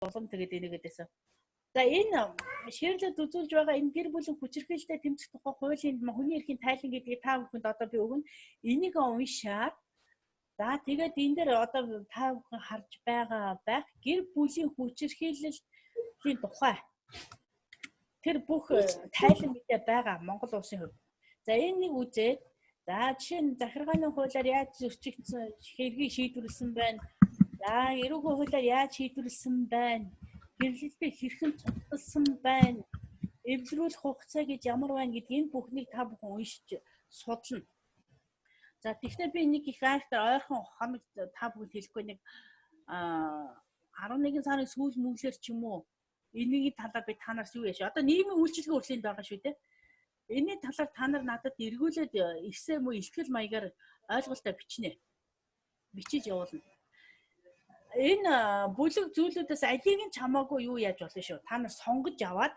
улам тэгээд энийгээд байсан. За энэ ширлэлд үзүүлж байгаа энэ гэр бүлийн хүчирхийлэлтэй тэмцэх тухай хуулийн хүний эрхийн тайлан гэдгийг та бүхэнд одоо би өгнө. Энийг уншаад за тэгээд энэ дээр одоо та бүхэн харж байгаа гэр бүлийн хүчирхийллийн тухай тэр бүх тайлан мэдээ байгаа Монгол улсын хувьд. За энийг үзээд за жишээ нь захиргааны хуулиар яаж зөрчигдсөн хэргийг шийдвэрлсэн байна. За эрүүгийн хуулиар яаж шийдвэрлсэн байна. Гэрлэлтээ хэрхэн цуглуулсан байна. Эвлэрүүлэх хугацаа гэж ямар байна гэдгийг энэ бүхнийг та бүхэн уншиж судлана. За тэгэхээр би нэг их айхтар ойрхон хоног та бүхэнд хэлэхгүй нэг 11 сарын сүүл мөглөр ч юм уу энэний талаар би та нараас юу яаш. Одоо нийгмийн үйлчилгээ хүртэл байгаа шүү дээ. Энэний талаар та нар надад эргүүлээд эсээ муу ихтгэл маягаар ойлголтоо бичиж явуулна. Энэ бүлэг зүйлүүдээс алийг нь чамаагүй юу яаж болно шүү. Та нар сонгож аваад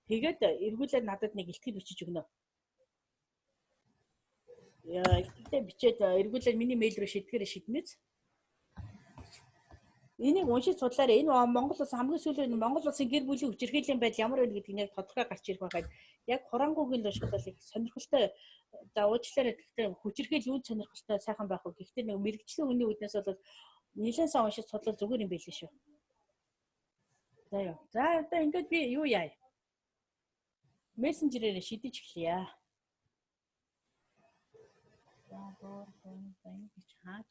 тэгээд эргүүлээд надад нэг ихтгэл бичиж өгнө. Яа, ихтэй бичээд эргүүлээд миний мэйл рүү шиднэс. Энийг уншиж судлаарай. Энэ Монгол улс хамгийн сүүлийн Монгол улсын гэр бүлийн хүчирхийллийн байдал ямар байна гэдгийг яг тодорхой гарч ирэх байгаад яг хурангуугийн уншихад их сонирхолтой за уучлаарай гэхдээ хүчирхийл үн сонирхолтой сайхан байх уу. Гэхдээ нэг мэрэгчлийн хүний үднээс бол нэлээд сан уншиж судлал зүгээр юм байл шүү. За ёо. За одоо ингээд би юу яа. Мессенжерээр шидэж эхлэе. За доор гэж хаач